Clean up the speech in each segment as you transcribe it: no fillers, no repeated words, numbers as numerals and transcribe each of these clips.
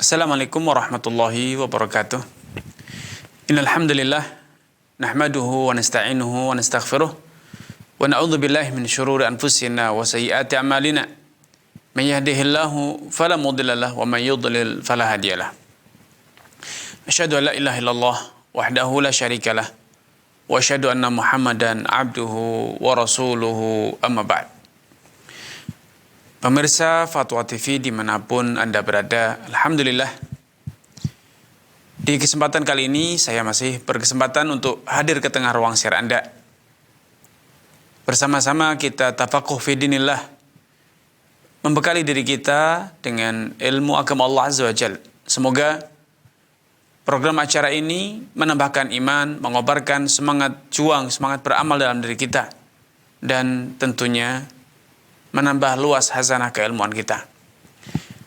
Assalamualaikum warahmatullahi wabarakatuh. Innal hamdalillah nahmaduhu wa nasta'inuhu wa nastaghfiruh wa na'udzu billahi min shururi anfusina wa sayyiati a'malina. May yahdihillahu fala mudilla lahu wa may yudlil fala hadiyalah. Asyhadu an la ilaha illallah wahdahu la syarikalah wa asyhadu anna Muhammadan abduhu wa rasuluhu amma ba'd. Pemirsa Fatwa TV dimanapun Anda berada, Alhamdulillah di kesempatan kali ini saya masih berkesempatan untuk hadir ke tengah ruang share Anda. Bersama-sama kita tafaquh fi dinillah, membekali diri kita dengan ilmu agama Allah Azza wa Jalla. Semoga program acara ini menambahkan iman, mengobarkan semangat juang, semangat beramal dalam diri kita, dan tentunya menambah luas hazanah keilmuan kita.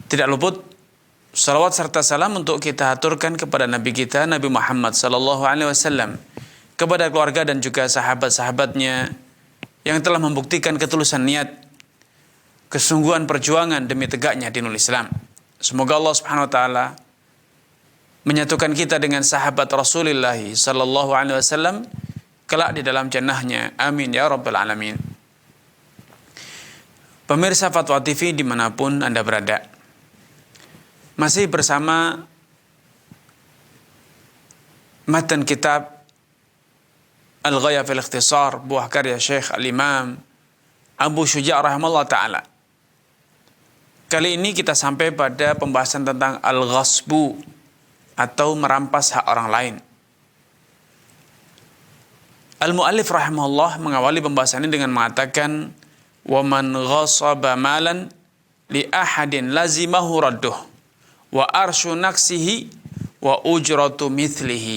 Tidak luput salawat serta salam untuk kita aturkan kepada Nabi kita, Nabi Muhammad sallallahu alaihi wasallam, kepada keluarga dan juga sahabat-sahabatnya yang telah membuktikan ketulusan niat, kesungguhan perjuangan demi tegaknya dinul Islam. Semoga Allah Subhanahu wa taala menyatukan kita dengan sahabat Rasulullah sallallahu alaihi wasallam kelak di dalam jannahnya. Amin ya rabbal alamin. Pemirsa Fatwa TV dimanapun Anda berada, masih bersama matan kitab Al-Ghayah fil Ikhtisar, buah karya Syekh Al-Imam Abu Syuja' rahimahullah ta'ala. Kali ini kita sampai pada pembahasan tentang Al-Ghasbu, atau merampas hak orang lain. Al-Mu'allif rahimahullah mengawali pembahasan ini dengan mengatakan, وَمَنْ غَصَبَ مَالًا لِأَحَدٍ لَزِمَهُ رَدُّهُ وَأَرْشُ نَقْسِهِ وَأُجْرَةُ مِثْلِهِ.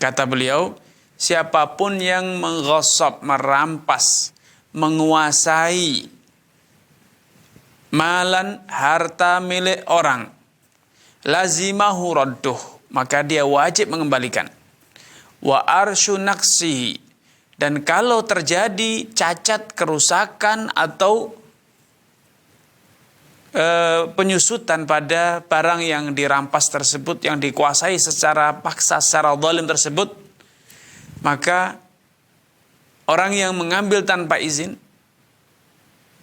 Kata beliau, siapapun yang mengghasab, merampas, menguasai malan, harta milik orang, lazimahu radduh, maka dia wajib mengembalikan. Wa arsyu naqsihi, dan kalau terjadi cacat, kerusakan atau penyusutan pada barang yang dirampas tersebut, yang dikuasai secara paksa, secara zalim tersebut, maka orang yang mengambil tanpa izin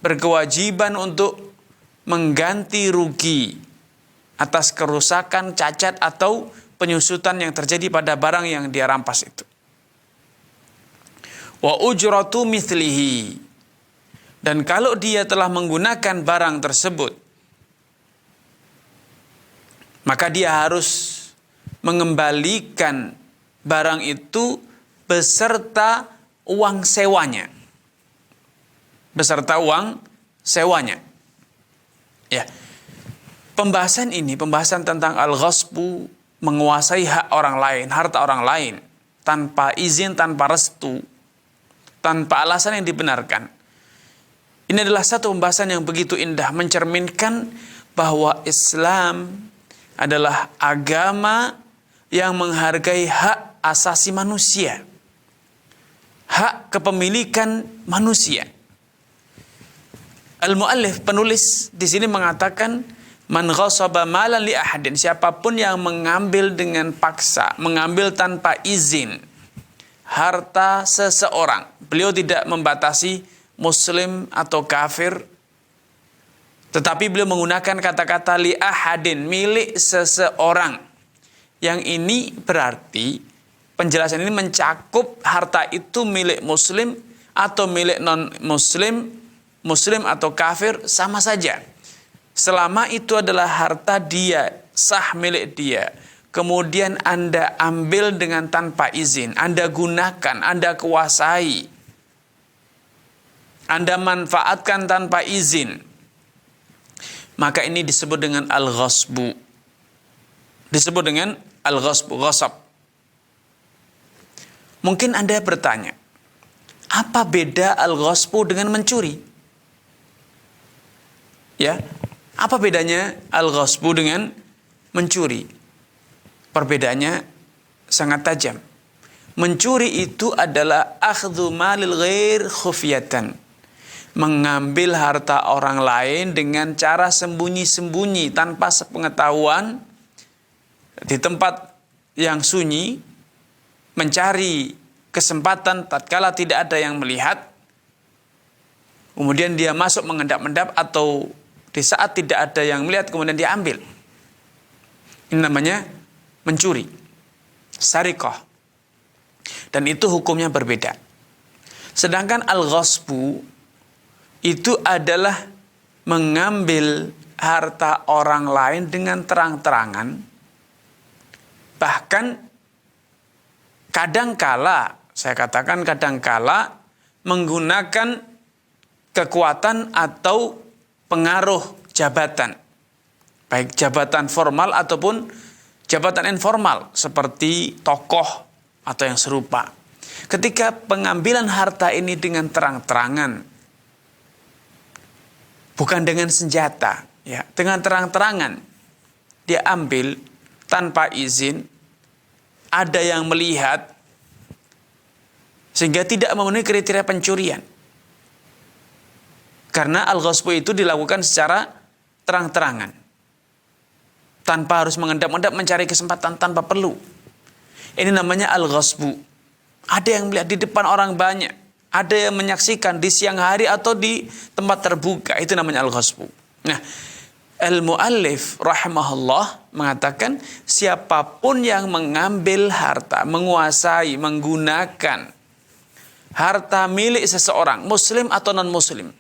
berkewajiban untuk mengganti rugi atas kerusakan, cacat atau penyusutan yang terjadi pada barang yang dia rampas itu. Wa ujratu mithlihi, dan kalau dia telah menggunakan barang tersebut, maka dia harus mengembalikan barang itu beserta uang sewanya. Beserta uang sewanya. Ya. Pembahasan ini, pembahasan tentang al-ghasbu, menguasai hak orang lain, harta orang lain, tanpa izin, tanpa restu, tanpa alasan yang dibenarkan. Ini adalah satu pembahasan yang begitu indah, mencerminkan bahwa Islam adalah agama yang menghargai hak asasi manusia, hak kepemilikan manusia. Al-Mu'allif, penulis di sini mengatakan, man ghasaba malan li ahadin, siapapun yang mengambil dengan paksa, mengambil tanpa izin harta seseorang. Beliau tidak membatasi muslim atau kafir, tetapi beliau menggunakan kata-kata li ahadin, milik seseorang. Yang ini berarti penjelasan ini mencakup harta itu milik muslim atau milik non-muslim, muslim atau kafir, sama saja. Selama itu adalah harta dia, sah milik dia, kemudian Anda ambil dengan tanpa izin, Anda gunakan, Anda kuasai, Anda manfaatkan tanpa izin, maka ini disebut dengan al-ghasbu. Disebut dengan al-ghasbu, ghasab. Mungkin Anda bertanya, apa beda al-ghasbu dengan mencuri? Ya, apa bedanya al-ghasbu dengan mencuri? Perbedaannya sangat tajam. Mencuri itu adalah akhdhu malil ghair khufyatan, mengambil harta orang lain dengan cara sembunyi-sembunyi tanpa sepengetahuan di tempat yang sunyi, mencari kesempatan tatkala tidak ada yang melihat, kemudian dia masuk mengendap-endap, atau di saat tidak ada yang melihat kemudian dia ambil. Ini namanya mencuri, sariqah. Dan itu hukumnya berbeda. Sedangkan al-ghasbu itu adalah mengambil harta orang lain dengan terang-terangan. Bahkan kadangkala, saya katakan kadangkala, menggunakan kekuatan atau pengaruh jabatan. Baik jabatan formal ataupun jabatan informal seperti tokoh atau yang serupa. Ketika pengambilan harta ini dengan terang-terangan, bukan dengan senjata, ya, dengan terang-terangan dia ambil tanpa izin, ada yang melihat sehingga tidak memenuhi kriteria pencurian. Karena al-ghasbu itu dilakukan secara terang-terangan, tanpa harus mengendap-endap mencari kesempatan tanpa perlu. Ini namanya al-ghasbu. Ada yang melihat di depan orang banyak, ada yang menyaksikan di siang hari atau di tempat terbuka, itu namanya al-ghasbu. Nah, al-muallif rahimahullah mengatakan siapapun yang mengambil harta, menguasai, menggunakan harta milik seseorang, muslim atau non-muslim,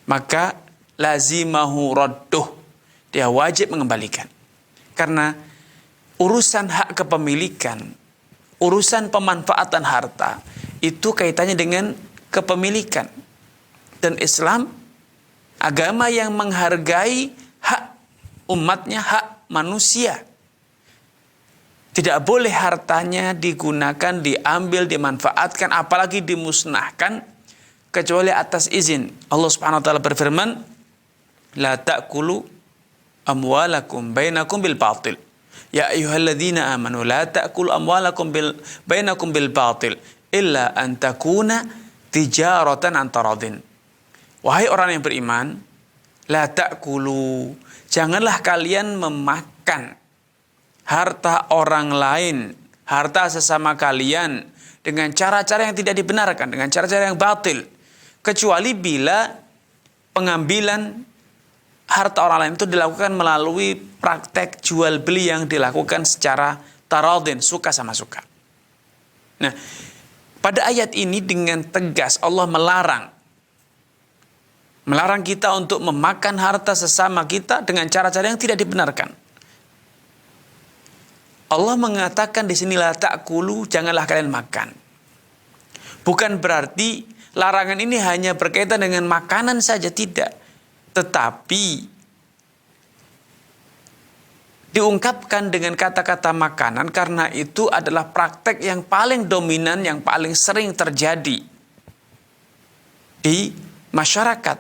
maka lazimahu radduh, dia wajib mengembalikan. Karena urusan hak kepemilikan, urusan pemanfaatan harta, itu kaitannya dengan kepemilikan. Dan Islam agama yang menghargai hak umatnya, hak manusia. Tidak boleh hartanya digunakan, diambil, dimanfaatkan, apalagi dimusnahkan, kecuali atas izin. Allah Subhanahu wa taala berfirman, "La ta'kulu amwalakum bainakum bil batil." Ya ayyuhalladzina amanu la ta'kulu amwalakum bainakum bil batil illa an takuna tijaratan an taradin. Wahai orang yang beriman, la ta'kulu, janganlah kalian memakan harta orang lain, harta sesama kalian dengan cara-cara yang tidak dibenarkan, dengan cara-cara yang batil, kecuali bila pengambilan harta orang lain itu dilakukan melalui praktek jual beli yang dilakukan secara taradin, suka sama suka. Nah, pada ayat ini dengan tegas Allah melarang kita untuk memakan harta sesama kita dengan cara-cara yang tidak dibenarkan. Allah mengatakan di sini la ta'kulu, janganlah kalian makan. Bukan berarti larangan ini hanya berkaitan dengan makanan saja, tidak. Tetapi diungkapkan dengan kata-kata makanan karena itu adalah praktek yang paling dominan, yang paling sering terjadi di masyarakat.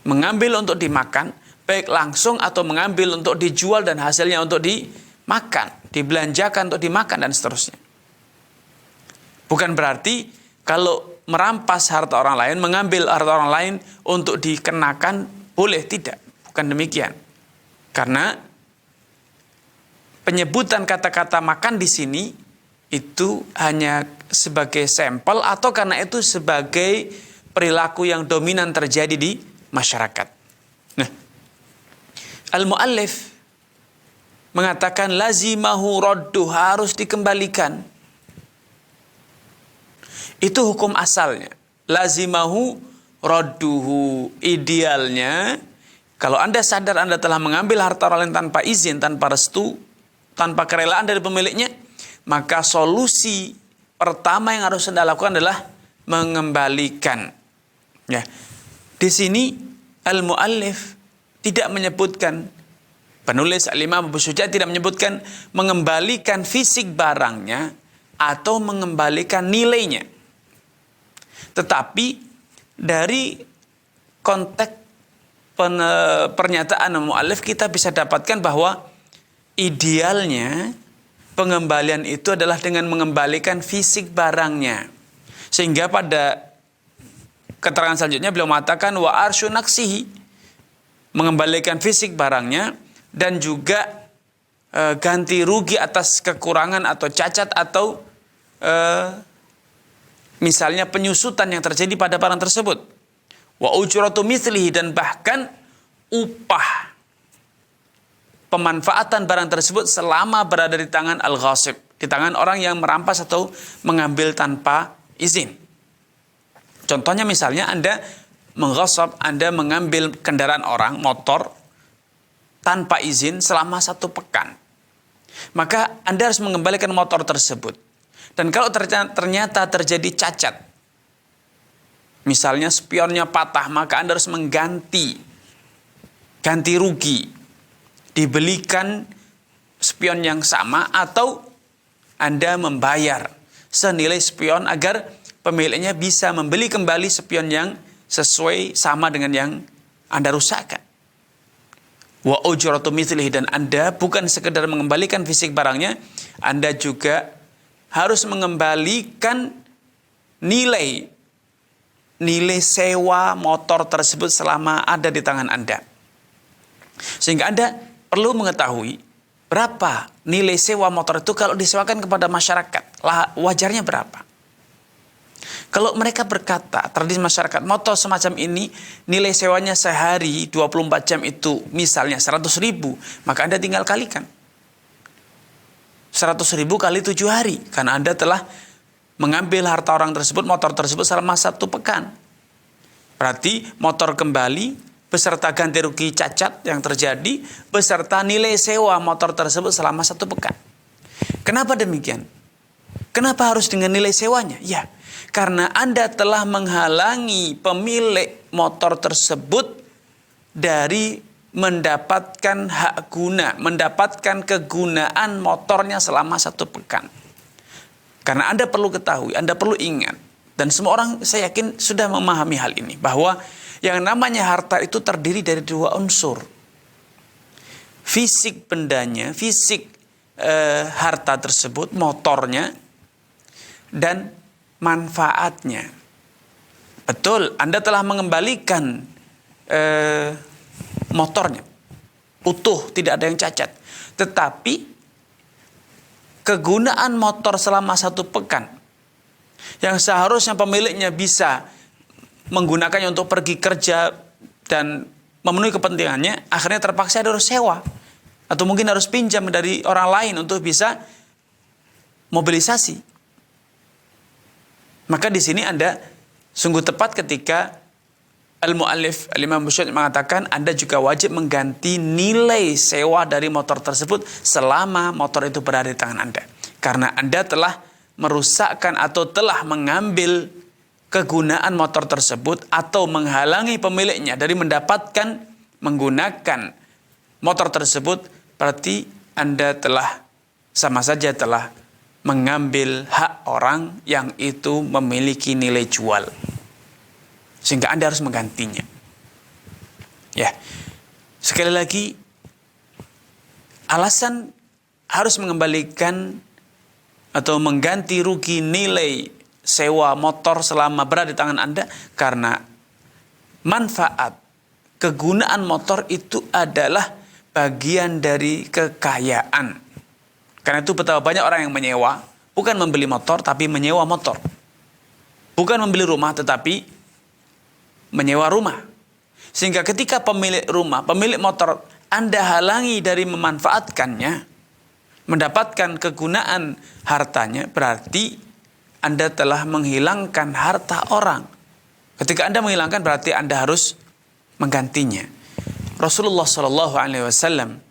Mengambil untuk dimakan, baik langsung atau mengambil untuk dijual dan hasilnya untuk dimakan, dibelanjakan untuk dimakan dan seterusnya. Bukan berarti kalau merampas harta orang lain, mengambil harta orang lain untuk dikenakan, boleh, tidak. Bukan demikian. Karena penyebutan kata-kata makan di sini itu hanya sebagai sampel atau karena itu sebagai perilaku yang dominan terjadi di masyarakat. Nah, al-muallif mengatakan lazimahu raddu, harus dikembalikan. Itu hukum asalnya. Lazimahu radduhu, idealnya kalau Anda sadar Anda telah mengambil harta orang lain tanpa izin, tanpa restu, tanpa kerelaan dari pemiliknya, maka solusi pertama yang harus Anda lakukan adalah mengembalikan. Ya. Di sini al-muallif tidak menyebutkan, penulis Al-Imam Abu Syuja tidak menyebutkan mengembalikan fisik barangnya atau mengembalikan nilainya. Tetapi dari konteks pernyataan mu'allif kita bisa dapatkan bahwa idealnya pengembalian itu adalah dengan mengembalikan fisik barangnya. Sehingga pada keterangan selanjutnya beliau mengatakan wa arsyu naksihi, mengembalikan fisik barangnya, dan juga ganti rugi atas kekurangan atau cacat atau misalnya penyusutan yang terjadi pada barang tersebut. Wa ujratu mithlihi, dan bahkan upah pemanfaatan barang tersebut selama berada di tangan al-ghasib, di tangan orang yang merampas atau mengambil tanpa izin. Contohnya misalnya Anda mengghasab, Anda mengambil kendaraan orang, motor, tanpa izin selama 1 pekan. Maka Anda harus mengembalikan motor tersebut. Dan kalau ternyata terjadi cacat, misalnya spionnya patah, maka Anda harus ganti rugi, dibelikan spion yang sama, atau Anda membayar senilai spion agar pemiliknya bisa membeli kembali spion yang sesuai sama dengan yang Anda rusakkan. Wa ujratu mithlihi, dan Anda bukan sekedar mengembalikan fisik barangnya, Anda juga harus mengembalikan nilai sewa motor tersebut selama ada di tangan Anda. Sehingga Anda perlu mengetahui berapa nilai sewa motor itu kalau disewakan kepada masyarakat. Wajarnya berapa? Kalau mereka berkata, tradisi masyarakat, motor semacam ini nilai sewanya sehari 24 jam itu misalnya 100.000, maka Anda tinggal kalikan 100.000 kali 7 hari, karena Anda telah mengambil harta orang tersebut, motor tersebut selama 1 pekan. Berarti motor kembali beserta ganti rugi cacat yang terjadi beserta nilai sewa motor tersebut selama 1 pekan. Kenapa demikian? Kenapa harus dengan nilai sewanya? Ya, karena Anda telah menghalangi pemilik motor tersebut dari mendapatkan hak guna, mendapatkan kegunaan motornya selama 1 pekan. Karena Anda perlu ketahui, Anda perlu ingat, dan semua orang saya yakin sudah memahami hal ini, bahwa yang namanya harta itu terdiri dari 2 unsur. Fisik bendanya, fisik harta tersebut, motornya, dan manfaatnya. Betul, Anda telah mengembalikan motornya utuh, tidak ada yang cacat, tetapi kegunaan motor selama 1 pekan yang seharusnya pemiliknya bisa menggunakannya untuk pergi kerja dan memenuhi kepentingannya, akhirnya terpaksa harus sewa atau mungkin harus pinjam dari orang lain untuk bisa mobilisasi. Maka di sini Anda sungguh tepat ketika Al-Mu'allif Al-Imam Bushairi mengatakan Anda juga wajib mengganti nilai sewa dari motor tersebut selama motor itu berada di tangan Anda. Karena Anda telah merusakkan atau telah mengambil kegunaan motor tersebut atau menghalangi pemiliknya dari mendapatkan menggunakan motor tersebut, berarti Anda telah sama saja telah mengambil hak orang yang itu memiliki nilai jual. Sehingga Anda harus menggantinya. Ya, sekali lagi, alasan harus mengembalikan atau mengganti rugi nilai sewa motor selama berada di tangan Anda, karena manfaat kegunaan motor itu adalah bagian dari kekayaan. Karena itu betapa banyak orang yang menyewa, bukan membeli motor tapi menyewa motor. Bukan membeli rumah tetapi menyewa rumah. Sehingga ketika pemilik rumah, pemilik motor Anda halangi dari memanfaatkannya, mendapatkan kegunaan hartanya, berarti Anda telah menghilangkan harta orang. Ketika Anda menghilangkan, berarti Anda harus menggantinya. Rasulullah SAW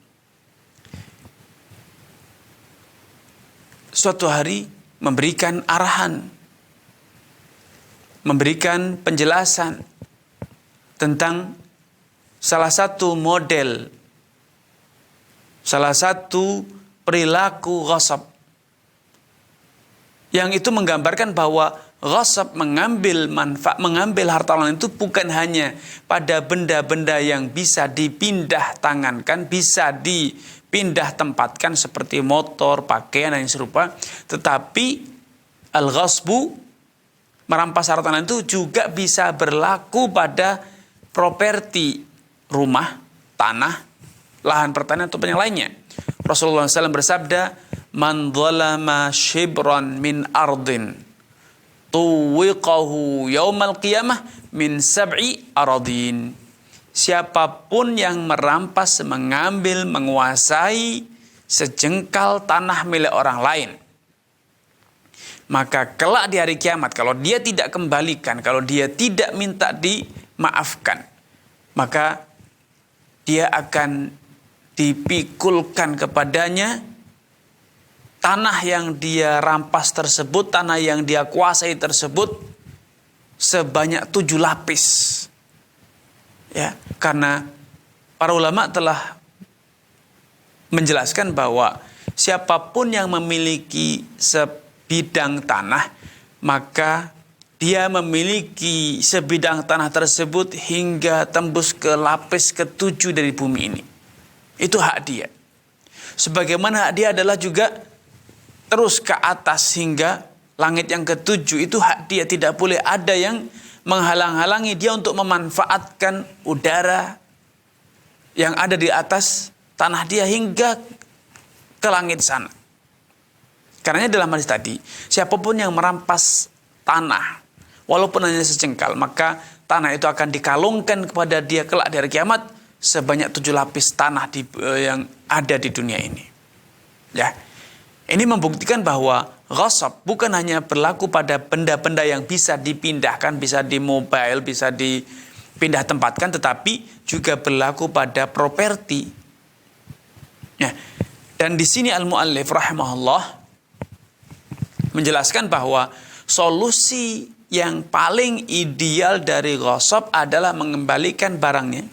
suatu hari memberikan arahan, memberikan penjelasan tentang salah satu model, salah satu perilaku ghasab, yang itu menggambarkan bahwa ghasab, mengambil manfaat, mengambil harta orang itu bukan hanya pada benda-benda yang bisa dipindah tangankan, bisa dipindah tempatkan seperti motor, pakaian dan serupa, tetapi al-ghasbu merampas harta lain itu juga bisa berlaku pada properti rumah, tanah, lahan pertanian atau yang lainnya. Rasulullah SAW bersabda, "Man dzalama shibran min ardin tuwiqahu yaumal qiyamah min sab'i aradin." Siapapun yang merampas, mengambil, menguasai sejengkal tanah milik orang lain, maka kelak di hari kiamat, kalau dia tidak kembalikan, kalau dia tidak minta dimaafkan, maka dia akan dipikulkan kepadanya tanah yang dia rampas tersebut, tanah yang dia kuasai tersebut sebanyak 7 lapis. Ya, karena para ulama telah menjelaskan bahwa siapapun yang memiliki sebidang tanah, maka dia memiliki sebidang tanah tersebut hingga tembus ke lapis ke-7 dari bumi ini. Itu hak dia. Sebagaimana hak dia adalah juga terus ke atas hingga langit yang ke-7. Itu hak dia. Tidak boleh ada yang menghalang-halangi dia untuk memanfaatkan udara yang ada di atas tanah dia hingga ke langit sana. Karena dalam hadis tadi, siapapun yang merampas tanah, walaupun hanya sejengkal, maka tanah itu akan dikalungkan kepada dia kelak di hari kiamat sebanyak 7 lapis tanah yang ada di dunia ini. Ya, ini membuktikan bahwa ghasab bukan hanya berlaku pada benda-benda yang bisa dipindahkan, bisa dimobile, bisa dipindah tempatkan, tetapi juga berlaku pada properti. Ya, dan di sini al-muallif rahimahullah menjelaskan bahwa solusi yang paling ideal dari ghasab adalah mengembalikan barangnya,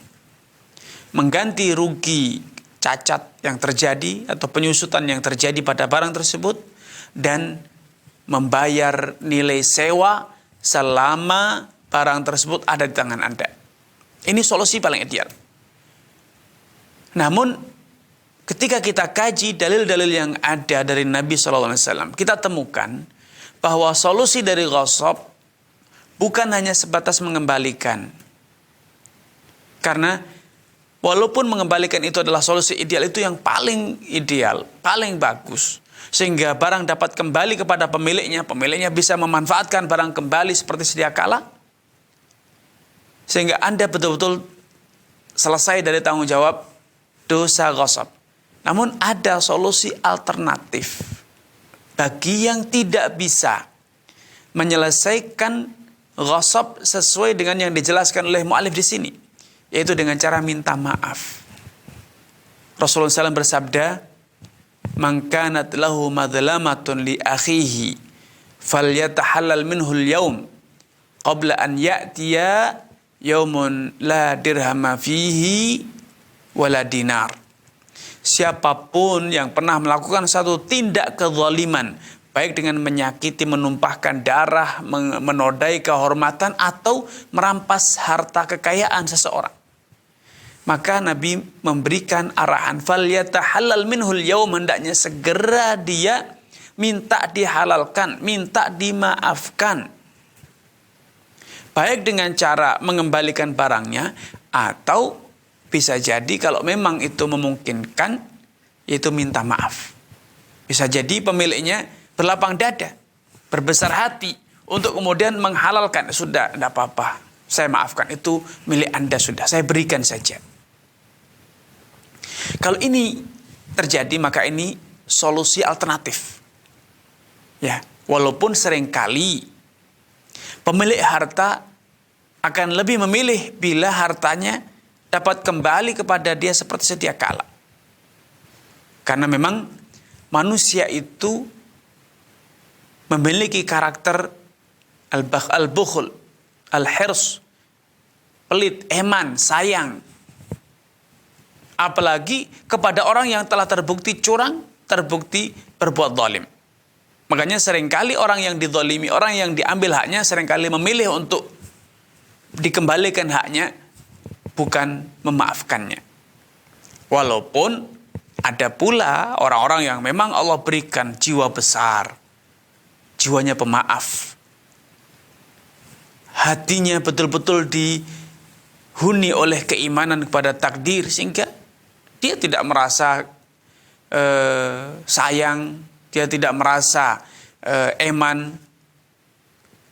mengganti rugi cacat yang terjadi atau penyusutan yang terjadi pada barang tersebut, dan membayar nilai sewa selama barang tersebut ada di tangan Anda. Ini solusi paling ideal. Namun ketika kita kaji dalil-dalil yang ada dari Nabi SAW, kita temukan bahwa solusi dari ghasab bukan hanya sebatas mengembalikan. Karena walaupun mengembalikan itu adalah solusi ideal, itu yang paling ideal, paling bagus. Sehingga barang dapat kembali kepada pemiliknya, pemiliknya bisa memanfaatkan barang kembali seperti sedia kala. Sehingga Anda betul-betul selesai dari tanggung jawab dosa ghasab. Namun ada solusi alternatif bagi yang tidak bisa menyelesaikan ghasab sesuai dengan yang dijelaskan oleh mu'alif di sini, yaitu dengan cara minta maaf. Rasulullah SAW bersabda, "Man kanat lahu madlamatun li akhihi falyatahallal minhu al-yawm qabla an ya'tiya yawmun la dirhama fihi wala dinar." Siapapun yang pernah melakukan satu tindak kezaliman, baik dengan menyakiti, menumpahkan darah, menodai kehormatan, atau merampas harta kekayaan seseorang, maka Nabi memberikan arahan, falyatahallal minhul yaum, hendaknya segera dia minta dihalalkan, minta dimaafkan. Baik dengan cara mengembalikan barangnya, atau bisa jadi kalau memang itu memungkinkan, yaitu minta maaf. Bisa jadi pemiliknya berlapang dada, berbesar hati untuk kemudian menghalalkan. Sudah, tidak apa-apa, saya maafkan, itu milik Anda, sudah, saya berikan saja. Kalau ini terjadi, maka ini solusi alternatif. Ya, walaupun seringkali pemilik harta akan lebih memilih bila hartanya dapat kembali kepada dia seperti sedia kala. Karena memang manusia itu memiliki karakter al-bukhul, al-hirs, pelit, eman, sayang. Apalagi kepada orang yang telah terbukti curang, terbukti berbuat zalim. Makanya seringkali orang yang dizalimi, orang yang diambil haknya, seringkali memilih untuk dikembalikan haknya, bukan memaafkannya. Walaupun ada pula orang-orang yang memang Allah berikan jiwa besar, jiwanya pemaaf. hatinya betul-betul dihuni oleh keimanan kepada takdir, sehingga dia tidak merasa sayang, dia tidak merasa eman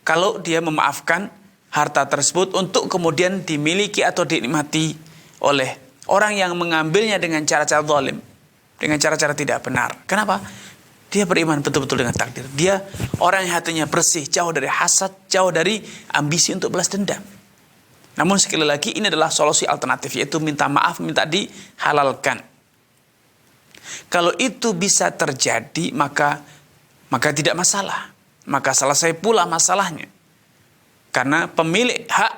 kalau dia memaafkan harta tersebut untuk kemudian dimiliki atau dinikmati oleh orang yang mengambilnya dengan cara-cara zalim, dengan cara-cara tidak benar. Kenapa? Dia beriman betul-betul dengan takdir. Dia orang yang hatinya bersih, jauh dari hasad, jauh dari ambisi untuk balas dendam. Namun sekali lagi ini adalah solusi alternatif, yaitu minta maaf, minta dihalalkan. Kalau itu bisa terjadi, maka tidak masalah. Maka selesai pula masalahnya. Karena pemilik hak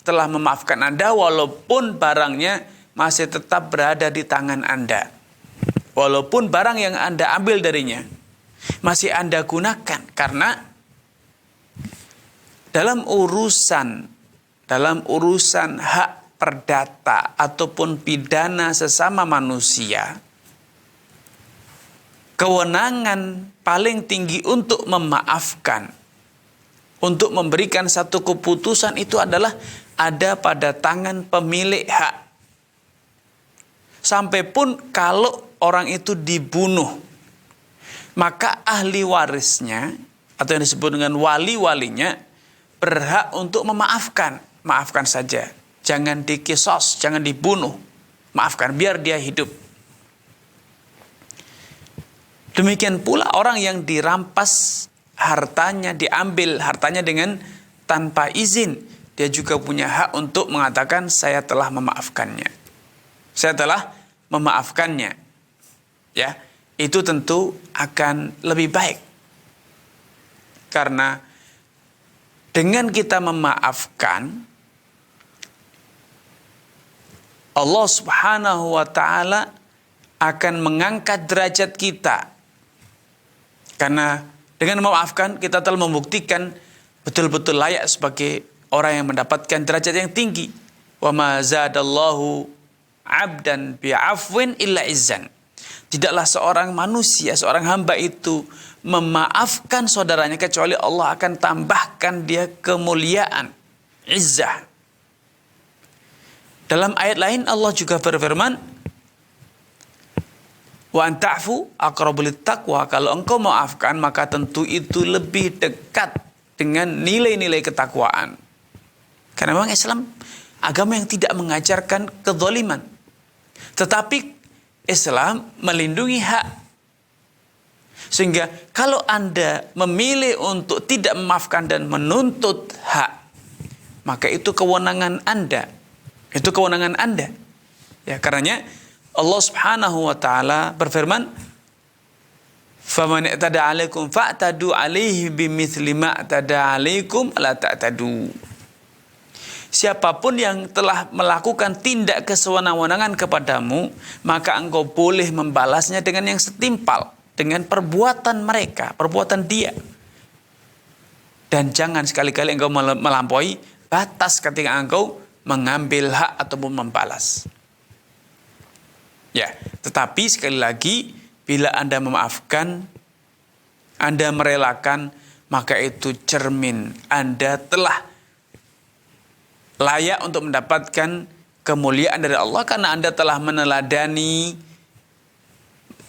telah memaafkan Anda walaupun barangnya masih tetap berada di tangan Anda. Walaupun barang yang Anda ambil darinya masih Anda gunakan. Karena dalam urusan hak perdata ataupun pidana sesama manusia, kewenangan paling tinggi untuk memaafkan, untuk memberikan satu keputusan itu adalah ada pada tangan pemilik hak. Sampai pun kalau orang itu dibunuh, maka ahli warisnya atau yang disebut dengan wali-walinya berhak untuk memaafkan. Maafkan saja, jangan dikisos, jangan dibunuh. Maafkan, biar dia hidup. Demikian pula orang yang dirampas hartanya, diambil hartanya dengan tanpa izin, dia juga punya hak untuk mengatakan saya telah memaafkannya. Saya telah memaafkannya. Ya, itu tentu akan lebih baik. Karena dengan kita memaafkan, Allah Subhanahu wa taala akan mengangkat derajat kita. Karena dengan memaafkan kita telah membuktikan betul-betul layak sebagai orang yang mendapatkan derajat yang tinggi. Wa ma zadallahu 'abdan bi'afwin illa izzan. Tidaklah seorang manusia, seorang hamba itu memaafkan saudaranya kecuali Allah akan tambahkan dia kemuliaan, izzah. Dalam ayat lain Allah juga berfirman, wa anta'fu aqrabu littaqwa, kalau engkau maafkan maka tentu itu lebih dekat dengan nilai-nilai ketakwaan. Karena memang Islam agama yang tidak mengajarkan kezaliman. Tetapi Islam melindungi hak. Sehingga kalau Anda memilih untuk tidak memaafkan dan menuntut hak, maka itu kewenangan Anda. Itu kewenangan Anda. Ya, karenanya Allah Subhanahu wa taala berfirman, "Faman i'tada 'alaikum fa'tadu 'alaihi bimithli ma i'tada 'alaikum la ta'tadu." Siapapun yang telah melakukan tindak kesewenang-wenangan kepadamu, maka engkau boleh membalasnya dengan yang setimpal dengan perbuatan mereka, perbuatan dia. Dan jangan sekali-kali engkau melampaui batas ketika engkau mengambil hak ataupun membalas. Ya, tetapi sekali lagi, bila Anda memaafkan, Anda merelakan, maka itu cermin Anda telah layak untuk mendapatkan kemuliaan dari Allah, karena Anda telah meneladani,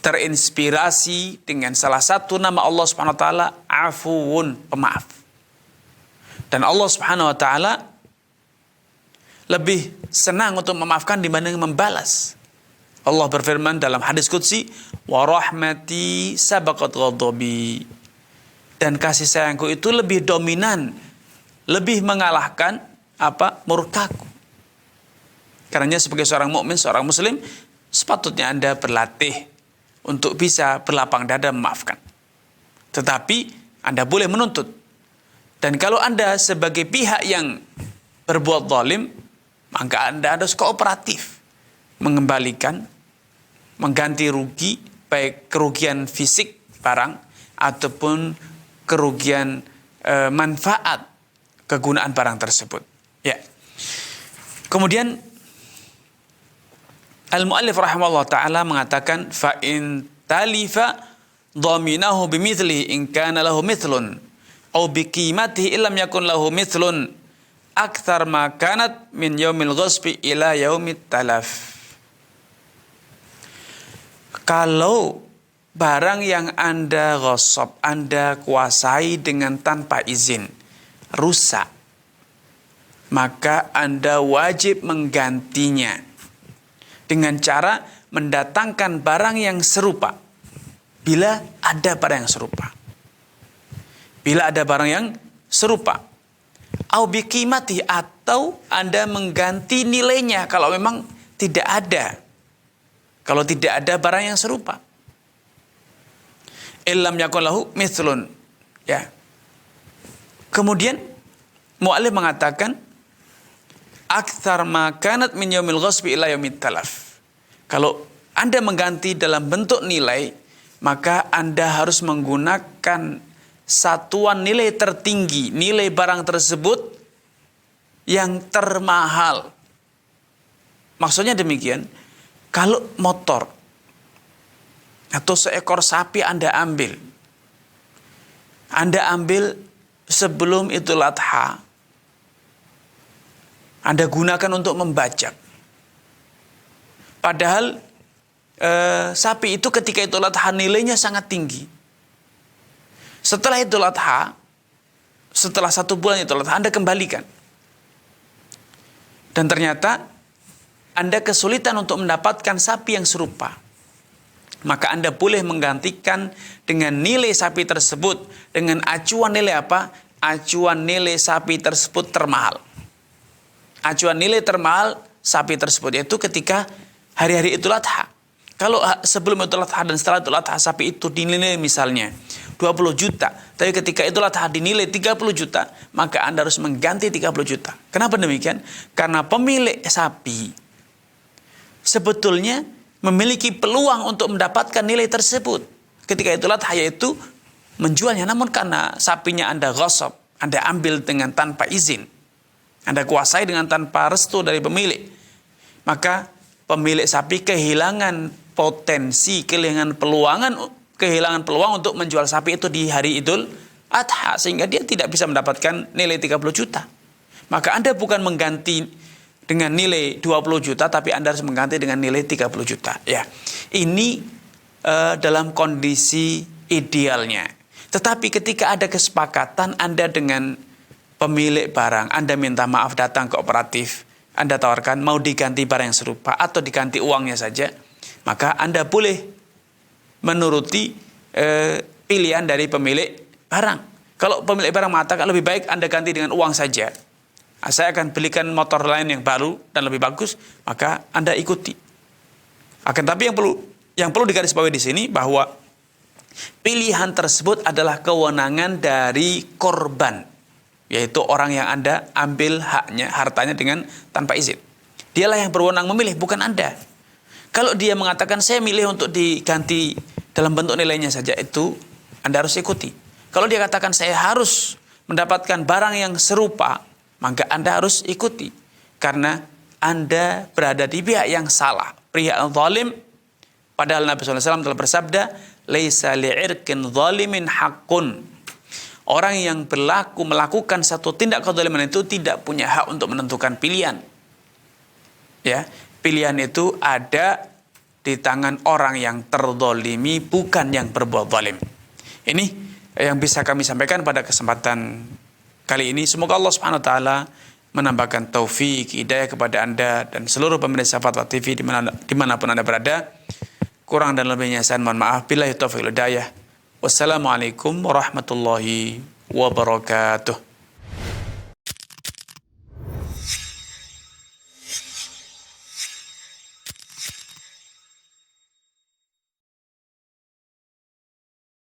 terinspirasi dengan salah satu nama Allah Subhanahu wa taala, Afuwun, pemaaf. Dan Allah Subhanahu wa taala lebih senang untuk memaafkan dibanding membalas. Allah berfirman dalam hadis qudsi, wa rahmati sabaqat ghadabi. Dan kasih sayangku itu lebih dominan, lebih mengalahkan murkaku. Karenanya sebagai seorang mukmin, seorang muslim, sepatutnya Anda berlatih untuk bisa berlapang dada memaafkan. Tetapi Anda boleh menuntut. Dan kalau Anda sebagai pihak yang berbuat zalim, maka Anda harus kooperatif mengembalikan, mengganti rugi, baik kerugian fisik barang ataupun kerugian manfaat kegunaan barang tersebut. Ya. Kemudian Al-Mu'allif rahimahullah ta'ala mengatakan, fa in talifa dhaminahu bimithlihi in kana lahu mithlun aw biqimatihi illam yakun lahu mithlun akthar ma kanat min yaumil ghasbi ila yaumit talaf. Kalau barang yang Anda ghasab, Anda kuasai dengan tanpa izin, rusak, maka Anda wajib menggantinya dengan cara mendatangkan barang yang serupa. Bila ada barang yang serupa. Bila ada barang yang serupa. Au biqimati, atau Anda mengganti nilainya kalau memang tidak ada. Kalau tidak ada barang yang serupa. Illam yakun lahu mithlun. Ya. Kemudian mu'allif mengatakan aktsar ma kanat min yaumil ghasbi ila yaumit talaf. Kalau Anda mengganti dalam bentuk nilai, maka Anda harus menggunakan satuan nilai tertinggi, nilai barang tersebut yang termahal. Maksudnya demikian, kalau motor atau seekor sapi Anda ambil sebelum Idul Adha, Anda gunakan untuk membajak. Padahal sapi itu ketika Idul Adha nilainya sangat tinggi. Setelah Idul Adha, setelah 1 bulan Idul Adha, Anda kembalikan. Dan ternyata Anda kesulitan untuk mendapatkan sapi yang serupa. Maka Anda boleh menggantikan dengan nilai sapi tersebut dengan acuan nilai apa? Acuan nilai sapi tersebut termahal. Acuan nilai termahal sapi tersebut yaitu ketika hari-hari Idul Adha. Kalau sebelum Idul Adha dan setelah Idul Adha sapi itu dinilai misalnya 20 juta. Tapi ketika Idul Adha dinilai 30 juta, maka Anda harus mengganti 30 juta. Kenapa demikian? Karena pemilik sapi sebetulnya memiliki peluang untuk mendapatkan nilai tersebut ketika Idul Adha, yaitu menjualnya. Namun karena sapinya Anda ghasab, Anda ambil dengan tanpa izin, Anda kuasai dengan tanpa restu dari pemilik, maka pemilik sapi kehilangan potensi, kehilangan peluang untuk menjual sapi itu di hari Idul Adha, sehingga dia tidak bisa mendapatkan nilai 30 juta. Maka Anda bukan mengganti dengan nilai 20 juta, tapi Anda harus mengganti dengan nilai 30 juta. Ya, ini dalam kondisi idealnya. Tetapi ketika ada kesepakatan Anda dengan pemilik barang, Anda minta maaf, datang ke kooperatif, Anda tawarkan mau diganti barang yang serupa atau diganti uangnya saja, maka Anda boleh menuruti pilihan dari pemilik barang. Kalau pemilik barang mengatakan lebih baik Anda ganti dengan uang saja, saya akan belikan motor lain yang baru dan lebih bagus, maka Anda ikuti. Akan tapi yang perlu digarisbawahi di sini bahwa pilihan tersebut adalah kewenangan dari korban, yaitu orang yang Anda ambil hartanya dengan tanpa izin. Dialah yang berwenang memilih, bukan Anda. Kalau dia mengatakan saya milih untuk diganti dalam bentuk nilainya saja, itu Anda harus ikuti. Kalau dia katakan saya harus mendapatkan barang yang serupa, maka Anda harus ikuti. Karena Anda berada di pihak yang salah, pihak yang zalim. Padahal Nabi SAW telah bersabda, laisa li'irkin zalimin haqqun. Orang yang melakukan satu tindak kezaliman itu tidak punya hak untuk menentukan pilihan. Ya, pilihan itu ada di tangan orang yang terzalimi, bukan yang berbuat zalim. Ini yang bisa kami sampaikan pada kesempatan kali ini. Semoga Allah Subhanahu wa taala menambahkan taufik, hidayah kepada Anda dan seluruh pemirsa Fatwa TV dimanapun Anda berada. Kurang dan lebihnya saya mohon maaf. Billahi taufiq wal hidayah. Wassalamualaikum warahmatullahi wabarakatuh.